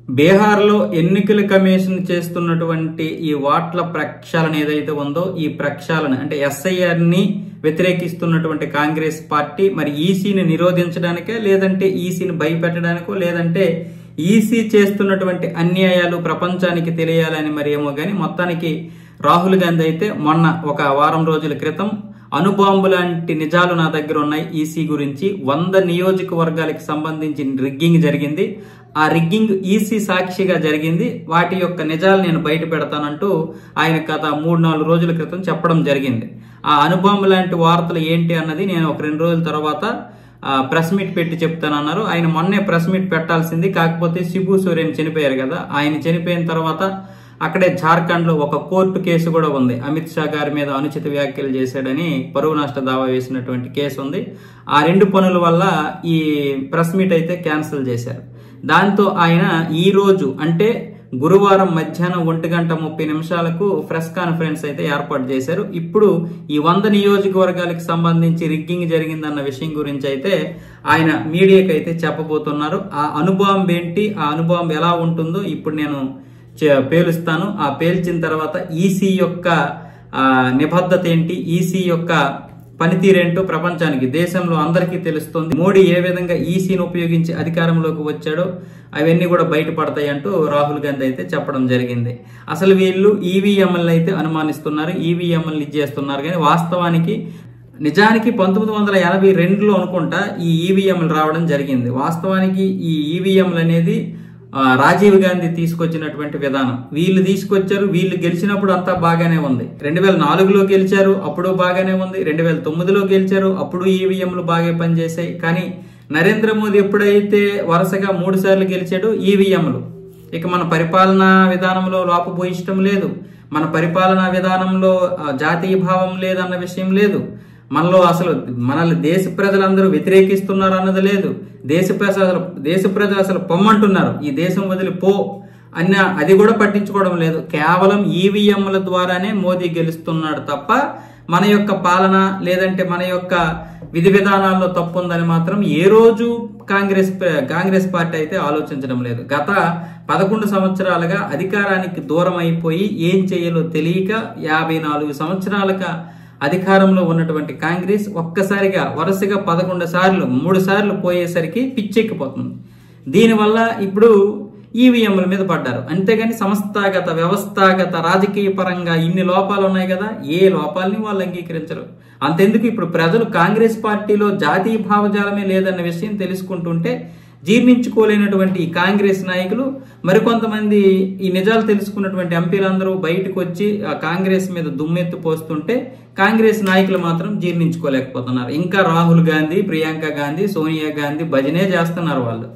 బీహార్లో ఎన్నికల కమిషన్ చేస్తున్నటువంటి ఈ ఓట్ల ప్రక్షాళన ఏదైతే ఉందో ఈ ప్రక్షాళన అంటే ఎస్ఐఆర్ ని వ్యతిరేకిస్తున్నటువంటి కాంగ్రెస్ పార్టీ మరి ఈసీని నిరోధించడానికే లేదంటే ఈసీని భయపెట్టడానికో లేదంటే ఈసీ చేస్తున్నటువంటి అన్యాయాలు ప్రపంచానికి తెలియాలని మరి ఏమో గాని మొత్తానికి రాహుల్ గాంధీ అయితే మొన్న ఒక వారం రోజుల క్రితం అణుబాంబు లాంటి నిజాలు నా దగ్గర ఉన్నాయి ఈసీ గురించి 100 నియోజకవర్గాలకు సంబంధించి రిగ్గింగ్ జరిగింది. ఆ రిగ్గింగ్ ఈసీ సాక్షిగా జరిగింది. వాటి యొక్క నిజాలు నేను బయట పెడతానంటూ ఆయన గత 3-4 రోజుల క్రితం చెప్పడం జరిగింది. ఆ అణుబాంబు లాంటి వార్తలు ఏంటి అన్నది నేను ఒక 2 రోజుల తర్వాత ప్రెస్ మీట్ పెట్టి చెప్తానన్నారు. ఆయన మొన్నే ప్రెస్ మీట్ పెట్టాల్సింది, కాకపోతే శిబు సోరెన్ చనిపోయారు కదా. ఆయన చనిపోయిన తర్వాత అక్కడే జార్ఖండ్ లో ఒక కోర్టు కేసు కూడా ఉంది. అమిత్ షా గారి మీద అనుచిత వ్యాఖ్యలు చేశాడని పరువు నష్ట దావా వేసినటువంటి కేసు ఉంది. ఆ 2 పనుల వల్ల ఈ ప్రెస్ మీట్ అయితే క్యాన్సిల్ చేశారు. దాంతో ఆయన ఈ రోజు అంటే గురువారం మధ్యాహ్నం 1:30 ప్రెస్ కాన్ఫరెన్స్ అయితే ఏర్పాటు చేశారు. ఇప్పుడు ఈ 100 నియోజకవర్గాలకు సంబంధించి రిగ్గింగ్ జరిగిందన్న విషయం గురించి అయితే ఆయన మీడియాకి అయితే చెప్పబోతున్నారు. ఆ అణుబాంబు ఏంటి, ఆ అణుబాంబు ఎలా ఉంటుందో ఇప్పుడు నేను పేలుస్తాను. ఆ పేల్చిన తర్వాత ఈసీ యొక్క నిబద్ధత ఏంటి, ఈసీ యొక్క పనితీరేంటో ప్రపంచానికి దేశంలో అందరికీ తెలుస్తుంది. మోడీ ఏ విధంగా ఈసీని ఉపయోగించి అధికారంలోకి వచ్చాడో అవన్నీ కూడా బయటపడతాయి అంటూ రాహుల్ గాంధీ అయితే చెప్పడం జరిగింది. అసలు వీళ్ళు ఈవీఎంలను అయితే అనుమానిస్తున్నారు, ఈవీఎంలను ఇచ్చేస్తున్నారు. కానీ వాస్తవానికి నిజానికి 1982లో అనుకుంటా ఈ ఈవీఎంలు రావడం జరిగింది. వాస్తవానికి ఈ ఈవీఎంలు అనేది రాజీవ్ గాంధీ తీసుకొచ్చినటువంటి విధానం. వీళ్ళు తీసుకొచ్చారు, వీళ్ళు గెలిచినప్పుడు అంతా బాగానే ఉంది. 2004లో గెలిచారు, అప్పుడు బాగానే ఉంది. 2009లో గెలిచారు, అప్పుడు ఈవీఎంలు బాగా పనిచేశాయి. కానీ నరేంద్ర మోదీ ఎప్పుడైతే వరుసగా 3 సార్లు గెలిచాడో ఈవీఎంలు ఇక మన పరిపాలనా విధానంలో లోపభూయిష్టం లేదు, మన పరిపాలనా విధానంలో జాతీయ భావం లేదన్న విషయం లేదు, మనలో అసలు మనల్ని దేశ ప్రజలందరూ వ్యతిరేకిస్తున్నారు అన్నది లేదు, దేశ ప్రజలు అసలు పొమ్మంటున్నారు, ఈ దేశం వదిలి పో అన్న అది కూడా పట్టించుకోవడం లేదు. కేవలం ఈవీఎంల ద్వారానే మోదీ గెలుస్తున్నాడు తప్ప మన యొక్క పాలన లేదంటే మన యొక్క విధి విధానాల్లో తప్పు ఉందని మాత్రం ఏ రోజు కాంగ్రెస్ పార్టీ అయితే ఆలోచించడం లేదు. గత 11 సంవత్సరాలుగా అధికారానికి దూరం అయిపోయి ఏం చేయాలో తెలియక 54 సంవత్సరాలుగా అధికారంలో ఉన్నటువంటి కాంగ్రెస్ ఒక్కసారిగా వరుసగా 11 సార్లు 3 సార్లు పోయేసరికి పిచ్చెక్కిపోతుంది. దీనివల్ల ఇప్పుడు ఈవీఎంల మీద పడ్డారు. అంతేగాని సంస్థాగత వ్యవస్థాగత రాజకీయ పరంగా ఇన్ని లోపాలు ఉన్నాయి కదా, ఏ లోపాలని వాళ్ళు అంగీకరించరు. అంతెందుకు ఇప్పుడు ప్రజలు కాంగ్రెస్ పార్టీలో జాతీయ భావజాలమే లేదన్న విషయం తెలుసుకుంటుంటే జీర్ణించుకోలేనటువంటి ఈ కాంగ్రెస్ నాయకులు మరికొంతమంది ఈ నిజాలు తెలుసుకున్నటువంటి ఎంపీలందరూ బయటకు వచ్చి ఆ కాంగ్రెస్ మీద దుమ్మెత్తు పోస్తుంటే కాంగ్రెస్ నాయకులు మాత్రం జీర్ణించుకోలేకపోతున్నారు. ఇంకా రాహుల్ గాంధీ, ప్రియాంక గాంధీ, సోనియా గాంధీ భజనే చేస్తున్నారు వాళ్ళు.